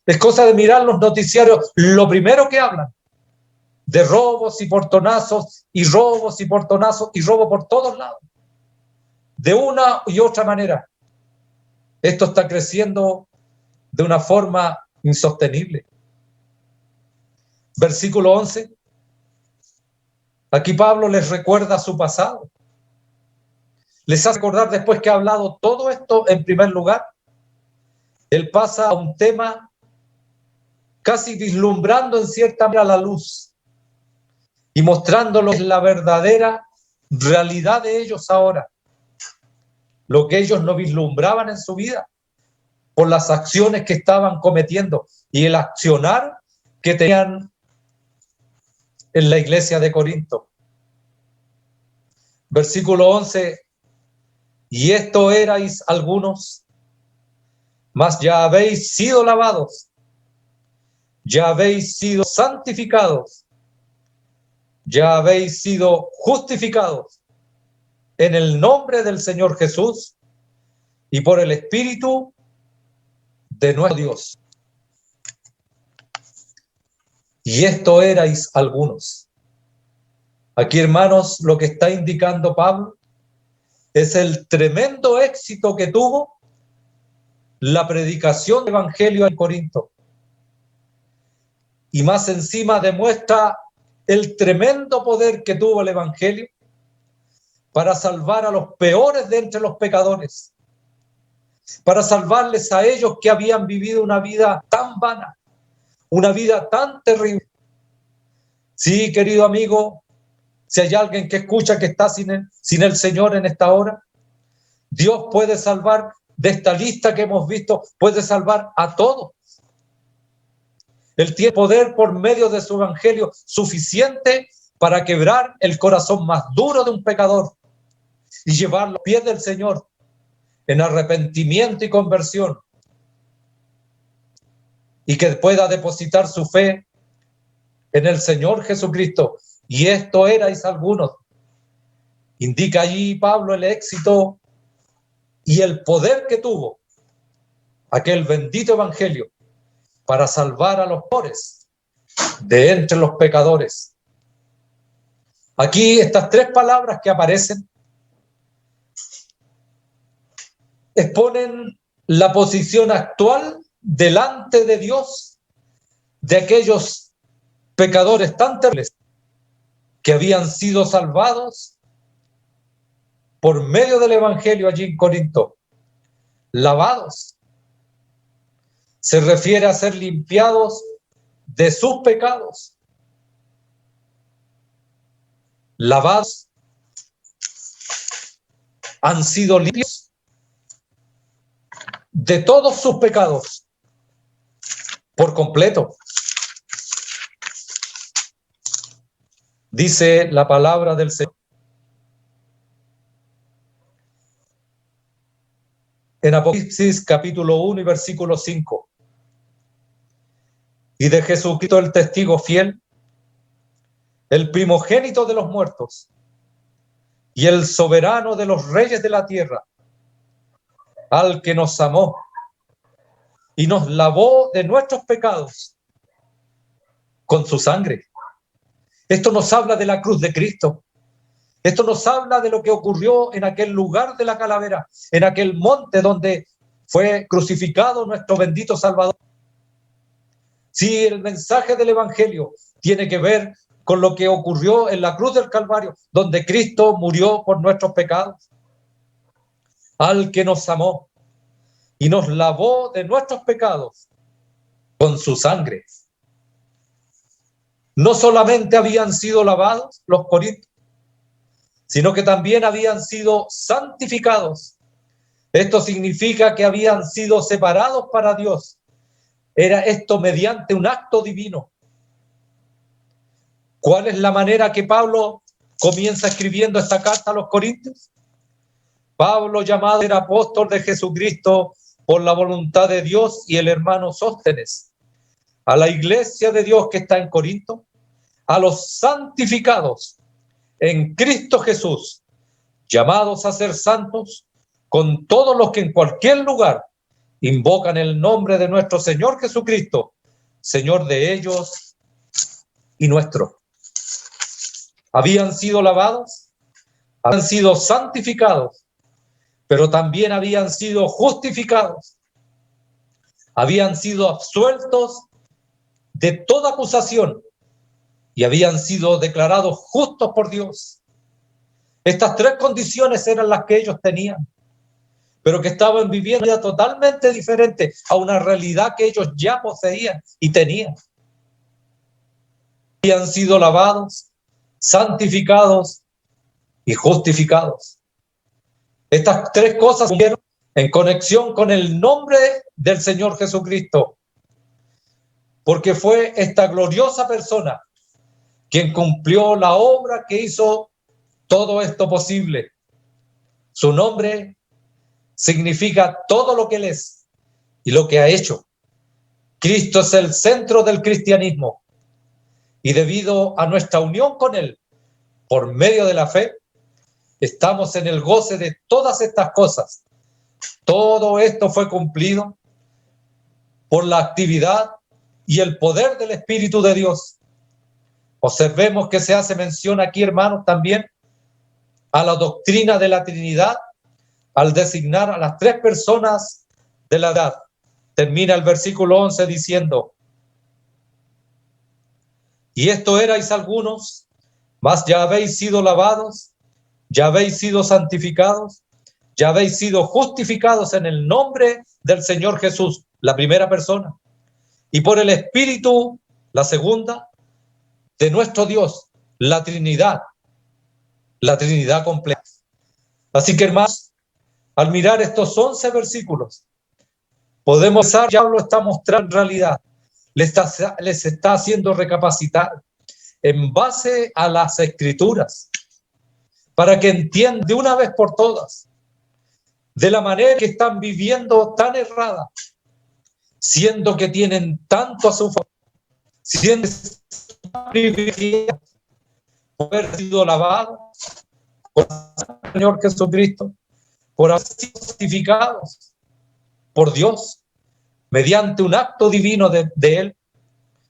es cosa de mirar los noticiarios, lo primero que hablan, de robos y portonazos, y robos y portonazos, y robo por todos lados, de una y otra manera. Esto está creciendo de una forma insostenible. Versículo 11. Aquí Pablo les recuerda su pasado. Les hace recordar, después que ha hablado todo esto, en primer lugar, él pasa a un tema casi vislumbrando en cierta manera la luz y mostrándoles la verdadera realidad de ellos ahora, lo que ellos no vislumbraban en su vida por las acciones que estaban cometiendo y el accionar que tenían en la iglesia de Corinto. Versículo 11. Y esto erais algunos, mas ya habéis sido lavados, ya habéis sido santificados, ya habéis sido justificados en el nombre del Señor Jesús y por el Espíritu de nuestro Dios. Y esto erais algunos. Aquí, hermanos, lo que está indicando Pablo es el tremendo éxito que tuvo la predicación del Evangelio en Corinto. Y más encima demuestra el tremendo poder que tuvo el Evangelio para salvar a los peores de entre los pecadores, para salvarles a ellos que habían vivido una vida tan vana, una vida tan terrible. Sí, querido amigo, si hay alguien que escucha que está sin el Señor en esta hora, Dios puede salvar de esta lista que hemos visto, puede salvar a todos. Él tiene poder por medio de su evangelio suficiente para quebrar el corazón más duro de un pecador y llevar los pies del Señor en arrepentimiento y conversión, y que pueda depositar su fe en el Señor Jesucristo. Y esto erais algunos. Indica allí Pablo el éxito y el poder que tuvo aquel bendito evangelio para salvar a los pobres de entre los pecadores. Aquí estas tres palabras que aparecen exponen la posición actual delante de Dios de aquellos pecadores tan terribles que habían sido salvados por medio del evangelio allí en Corinto, lavados. Se refiere a ser limpiados de sus pecados. Lavados, han sido limpios de todos sus pecados por completo. Dice la palabra del Señor en Apocalipsis capítulo 1 y versículo 5. Y de Jesucristo el testigo fiel, el primogénito de los muertos y el soberano de los reyes de la tierra, al que nos amó y nos lavó de nuestros pecados con su sangre. Esto nos habla de la cruz de Cristo. Esto nos habla de lo que ocurrió en aquel lugar de la calavera, en aquel monte donde fue crucificado nuestro bendito Salvador. Si el mensaje del Evangelio tiene que ver con lo que ocurrió en la cruz del Calvario, donde Cristo murió por nuestros pecados, al que nos amó y nos lavó de nuestros pecados con su sangre. No solamente habían sido lavados los corintios, sino que también habían sido santificados. Esto significa que habían sido separados para Dios. Era esto mediante un acto divino. ¿Cuál es la manera que Pablo comienza escribiendo esta carta a los corintios? Pablo, llamado a ser apóstol de Jesucristo por la voluntad de Dios, y el hermano Sóstenes, a la iglesia de Dios que está en Corinto, a los santificados en Cristo Jesús, llamados a ser santos, con todos los que en cualquier lugar invocan el nombre de nuestro Señor Jesucristo, Señor de ellos y nuestro. Habían sido lavados, habían sido santificados, pero también habían sido justificados. Habían sido absueltos de toda acusación y habían sido declarados justos por Dios. Estas tres condiciones eran las que ellos tenían, pero que estaban viviendo ya totalmente diferente a una realidad que ellos ya poseían y tenían. Habían sido lavados, santificados y justificados. Estas tres cosas estuvieron en conexión con el nombre del Señor Jesucristo, porque fue esta gloriosa persona quien cumplió la obra que hizo todo esto posible. Su nombre significa todo lo que Él es y lo que ha hecho. Cristo es el centro del cristianismo y debido a nuestra unión con Él, por medio de la fe, estamos en el goce de todas estas cosas. Todo esto fue cumplido por la actividad y el poder del Espíritu de Dios. Observemos que se hace mención aquí, hermanos, también a la doctrina de la Trinidad al designar a las tres personas de la edad. Termina el versículo 11 diciendo: y esto erais algunos, mas ya habéis sido lavados, ya habéis sido santificados, ya habéis sido justificados en el nombre del Señor Jesús, la primera persona, y por el Espíritu, la segunda, de nuestro Dios, la Trinidad completa. Así que, hermanos, al mirar estos 11 versículos, podemos pensar, ya lo está mostrando en realidad, les está haciendo recapacitar en base a las Escrituras, para que entiendan de una vez por todas, de la manera que están viviendo tan errada, siendo que tienen tanto a su favor, siendo privilegiados por haber sido lavados por el Señor Jesucristo, por haber sido justificados por Dios mediante un acto divino de Él,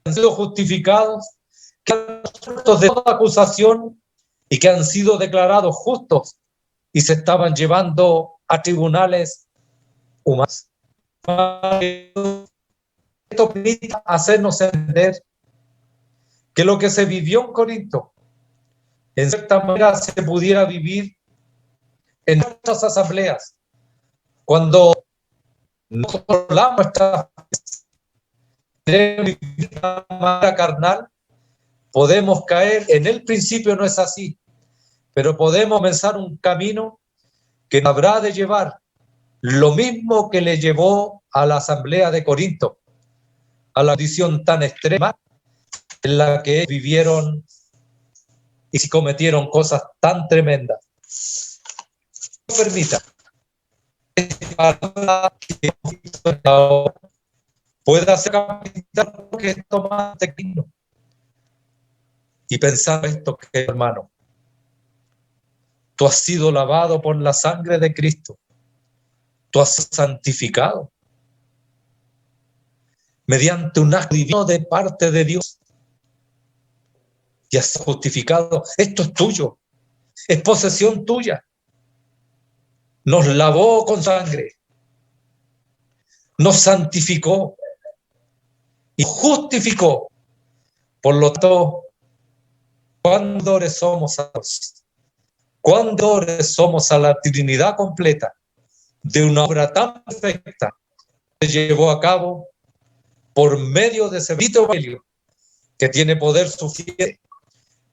han sido justificados, que han sido de toda acusación y que han sido declarados justos y se estaban llevando a tribunales humanos. Esto permite hacernos entender que lo que se vivió en Corinto, en cierta manera se pudiera vivir en nuestras asambleas, cuando nosotros hablamos nuestra manera carnal, podemos caer en el principio, no es así, pero podemos comenzar un camino que nos habrá de llevar lo mismo que le llevó a la asamblea de Corinto, a la condición tan extrema en la que vivieron y cometieron cosas tan tremendas. No permita que pueda ser capital que esto más tecno y pensar esto, que hermano, tú has sido lavado por la sangre de Cristo, tú has santificado mediante un acto divino de parte de Dios y has justificado. Esto es tuyo, es posesión tuya. Nos lavó con sangre, nos santificó y justificó. Por lo tanto, cuán deudores somos a Dios, cuán deudores somos a la Trinidad completa de una obra tan perfecta que se llevó a cabo por medio de ese bendito evangelio que tiene poder suficiente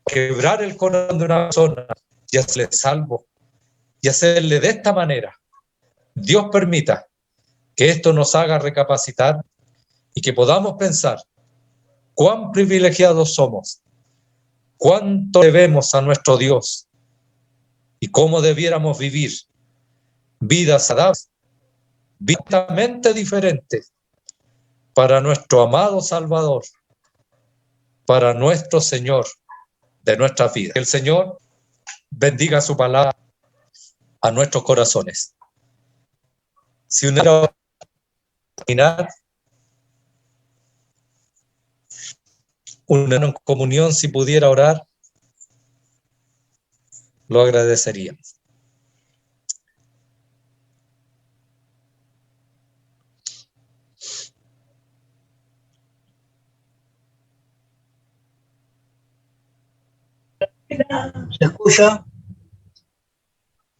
para quebrar el corazón de una persona y hacerle salvo y hacerle de esta manera. Dios permita que esto nos haga recapacitar y que podamos pensar cuán privilegiados somos, cuánto debemos a nuestro Dios y cómo debiéramos vivir vidas sadadas, vitamente diferentes, para nuestro amado Salvador, para nuestro Señor de nuestras vidas. Que el Señor bendiga su palabra a nuestros corazones. Si uno terminar una en comunión, si pudiera orar, lo agradeceríamos. ¿Se escucha?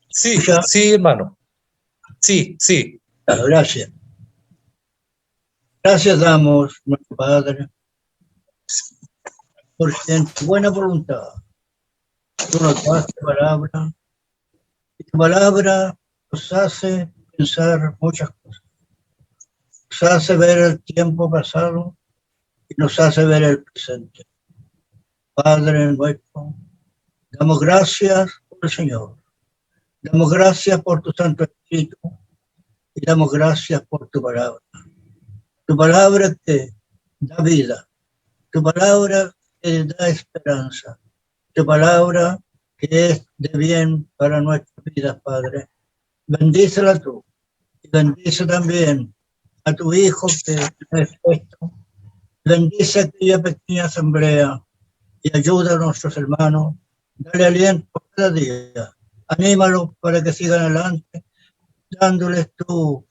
Sí, sí, hermano. Sí, sí. Gracias. Gracias damos, nuestro Padre, porque en tu buena voluntad tú nos das tu palabra, y tu palabra nos hace pensar muchas cosas. Nos hace ver el tiempo pasado y nos hace ver el presente. Padre nuestro, damos gracias por el Señor. Damos gracias por tu Santo Espíritu y damos gracias por tu palabra. Tu palabra que da vida, tu palabra que da esperanza, tu palabra que es de bien para nuestras vidas, Padre. Bendícela tú y bendice también a tu Hijo que es puesto. Bendice aquella pequeña asamblea y ayuda a nuestros hermanos. Dale aliento cada día. Anímalos para que sigan adelante, dándoles tú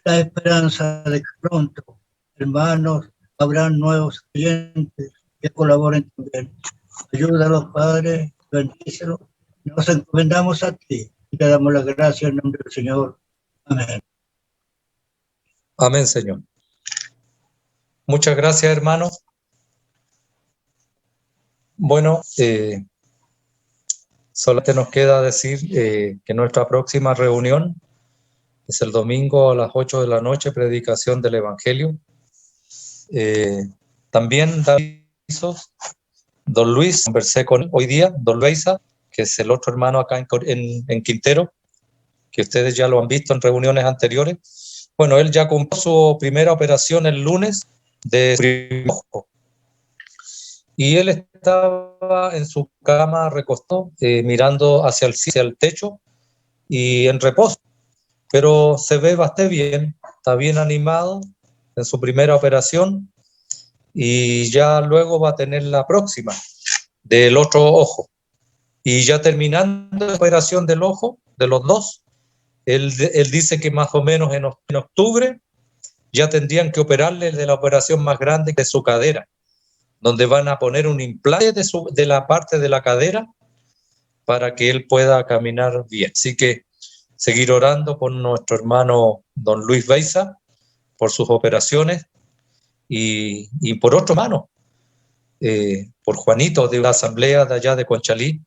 la esperanza de que pronto, hermanos, habrán nuevos clientes que colaboren también. Ayúdalos, Padre, bendícelos. Nos encomendamos a ti y te damos las gracias en nombre del Señor. Amén. Amén, Señor. Muchas gracias, hermanos. Bueno, solamente nos queda decir que nuestra próxima reunión es el domingo a las 8 de la noche, predicación del Evangelio. También da avisos, don Luis, conversé con él hoy día, don Luisa, que es el otro hermano acá en Quintero, que ustedes ya lo han visto en reuniones anteriores. Bueno, él ya cumplió su primera operación el lunes de su primer ojo. Y él estaba en su cama recostado, mirando hacia el techo y en reposo. Pero se ve bastante bien, está bien animado en su primera operación y ya luego va a tener la próxima del otro ojo. Y ya terminando la operación del ojo, de los dos, él dice que más o menos en octubre ya tendrían que operarle de la operación más grande, que es su cadera, donde van a poner un implante de la parte de la cadera para que él pueda caminar bien. Así que seguir orando por nuestro hermano don Luis Beiza, por sus operaciones, y por otro hermano, por Juanito de la asamblea de allá de Conchalí,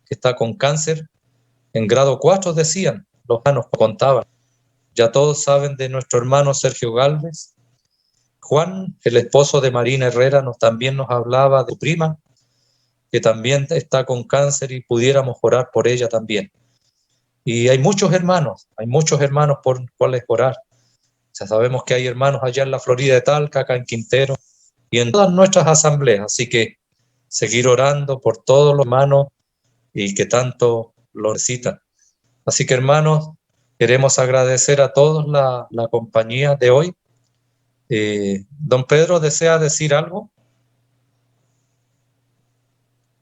que está con cáncer en grado 4, decían, los hermanos contaban. Ya todos saben de nuestro hermano Sergio Gálvez. Juan, el esposo de Marina Herrera, también nos hablaba de su prima, que también está con cáncer y pudiéramos orar por ella también. Y hay muchos hermanos por cuales orar. Ya sabemos que hay hermanos allá en la Florida de Talca, acá en Quintero y en todas nuestras asambleas. Así que seguir orando por todos los hermanos y que tanto lo necesitan. Así que, hermanos, queremos agradecer a todos la compañía de hoy. Don Pedro, ¿desea decir algo?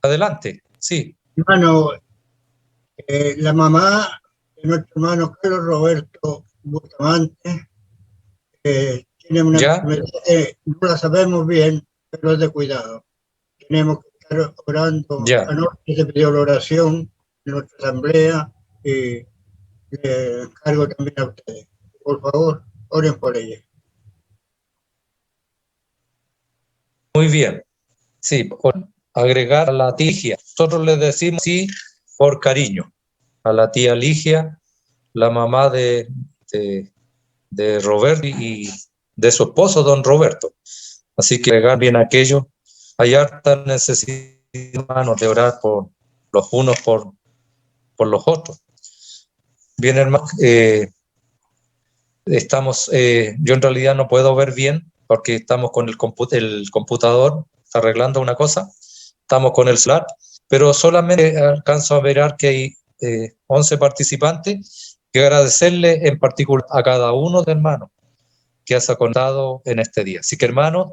Adelante, sí. Hermano, la mamá de nuestro hermano Carlos Roberto Bustamante tiene una enfermedad que no la sabemos bien, pero es de cuidado. Tenemos que estar orando. Anoche se pidió la oración en nuestra asamblea y le encargo también a ustedes. Por favor, oren por ella. Muy bien. Sí, por agregar a la tía Ligia. Nosotros le decimos sí por cariño. A la tía Ligia, la mamá de Roberto y de su esposo, don Roberto. Así que agregar bien aquello. Hay harta necesidad, hermanos, de orar por los unos por los otros. Bien, hermano, estamos, yo en realidad no puedo ver bien porque estamos con el computador arreglando una cosa, estamos con el celular, pero solamente alcanzo a ver que hay 11 participantes, y agradecerle en particular a cada uno de hermanos que has contado en este día. Así que, hermanos,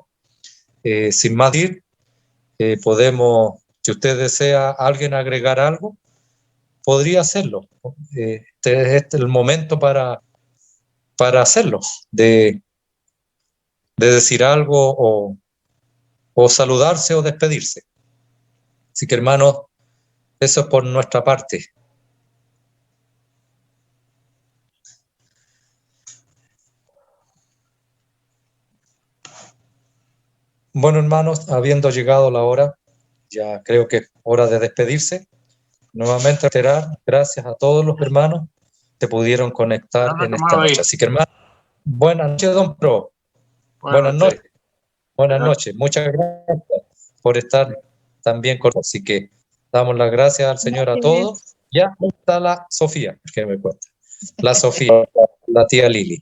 sin más decir, podemos, si usted desea alguien agregar algo, podría hacerlo. Este es el momento para hacerlo, de decir algo o saludarse o despedirse. Así que, hermanos, eso es por nuestra parte. Bueno, hermanos, habiendo llegado la hora, ya creo que es hora de despedirse. Nuevamente, gracias a todos los hermanos que pudieron conectar en esta noche. Así que, hermanos, buenas noches, don Pro. Buenas noches. Buenas noches. Muchas gracias por estar también con nosotros. Así que damos las gracias al Señor a todos. Ya está la Sofía, que me cuenta. La Sofía, la tía Lili.